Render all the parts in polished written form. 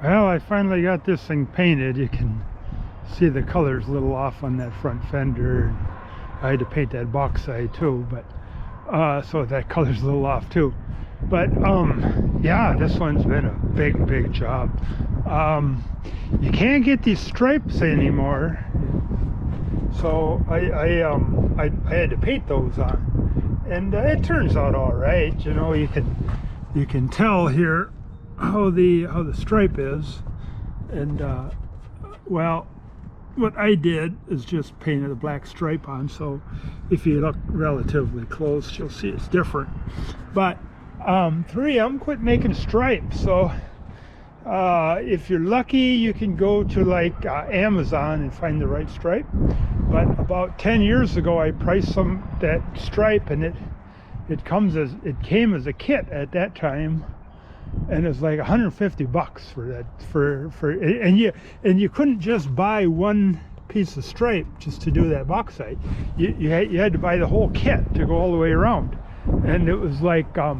Well, I finally got this thing painted. You can see the color's a little off on that front fender. I had to paint that box side too, but so that color's a little off too. But yeah, this one's been a big job. You can't get these stripes anymore, so I had to paint those on, and it turns out all right. You know, you can tell here how the stripe is, and well, what I did is just painted a black stripe on, so if you look relatively close you'll see it's different. But 3M quit making stripes, so if you're lucky you can go to like Amazon and find the right stripe. But about 10 years ago I priced that stripe, and it came as a kit at that time, and it's like $150 for that, and you couldn't just buy one piece of stripe just to do that box site. You had to buy the whole kit to go all the way around, and it was like I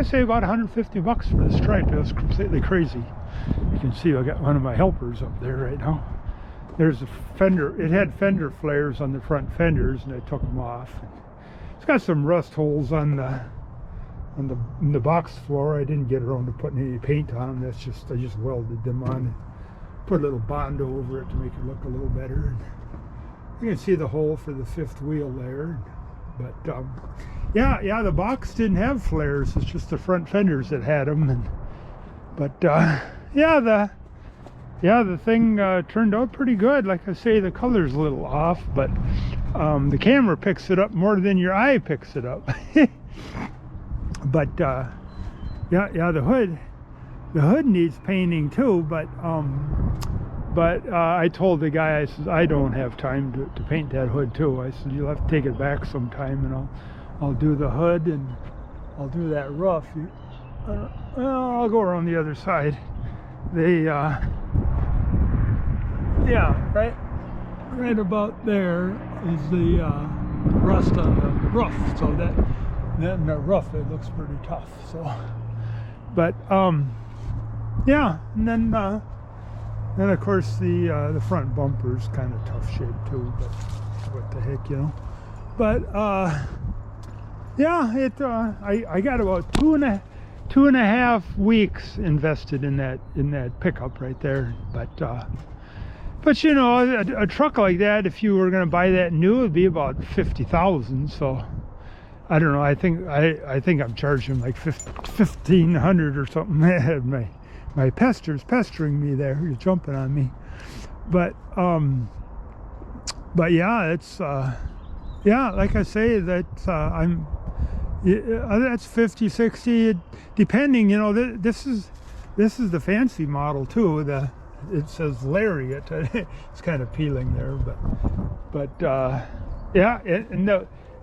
say, about $150 for the stripe. It was completely crazy. You can see I got one of my helpers up there right now. There's a fender. It had fender flares on the front fenders, and I took them off. It's got some rust holes on the box floor. I didn't get around to putting any paint on them. I just welded them on and put a little Bondo over it to make it look a little better. And you can see the hole for the fifth wheel there. But yeah, the box didn't have flares. It's just the front fenders that had them. But yeah, the thing turned out pretty good. Like I say, the color's a little off, but the camera picks it up more than your eye picks it up. But yeah, the hood needs painting too. But I told the guy, I said, I don't have time to paint that hood too. I said, you'll have to take it back sometime, and I'll do the hood, and I'll do that roof. I'll go around the other side. Yeah, right about there is the rust on the roof. So then the roof, it looks pretty tough. So, but yeah, and then of course the front bumper's kind of tough shape too. But what the heck, you know. But yeah, I got about two and a half weeks invested in that pickup right there. But you know, a truck like that, if you were going to buy that new, it'd be about $50,000. So I don't know. I think I'm charging like $1,500 or something. My pester's pestering me there. He's jumping on me. But yeah, it's yeah, like I say, that that's 50, 60, depending. You know, this is the fancy model too. It says Lariat. It's kind of peeling there, but yeah,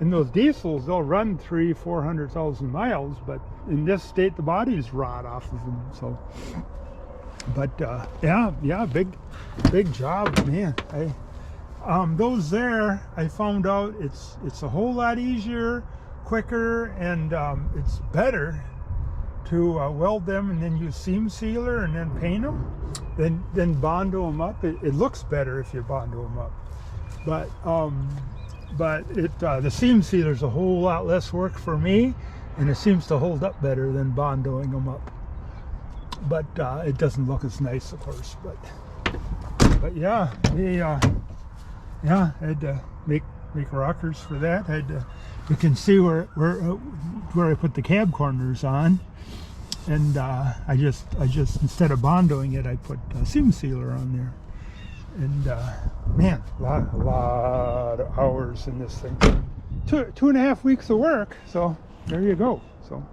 and those diesels, they'll run 300,000-400,000 miles, but in this state the bodies rot off of them. So, but yeah, big job, man. Those there, I found out it's a whole lot easier, quicker, and it's better to weld them and then use seam sealer and then paint them, then Bondo them up. It looks better if you Bondo them up, but the seam sealer's a whole lot less work for me, and it seems to hold up better than Bondoing them up. But it doesn't look as nice, of course. But yeah, yeah, I had to make rockers for that. You can see where I put the cab corners on, and I just instead of Bondoing it, I put seam sealer on there. And man, a lot of hours in this thing. 2.5 weeks of work. So there you go. So.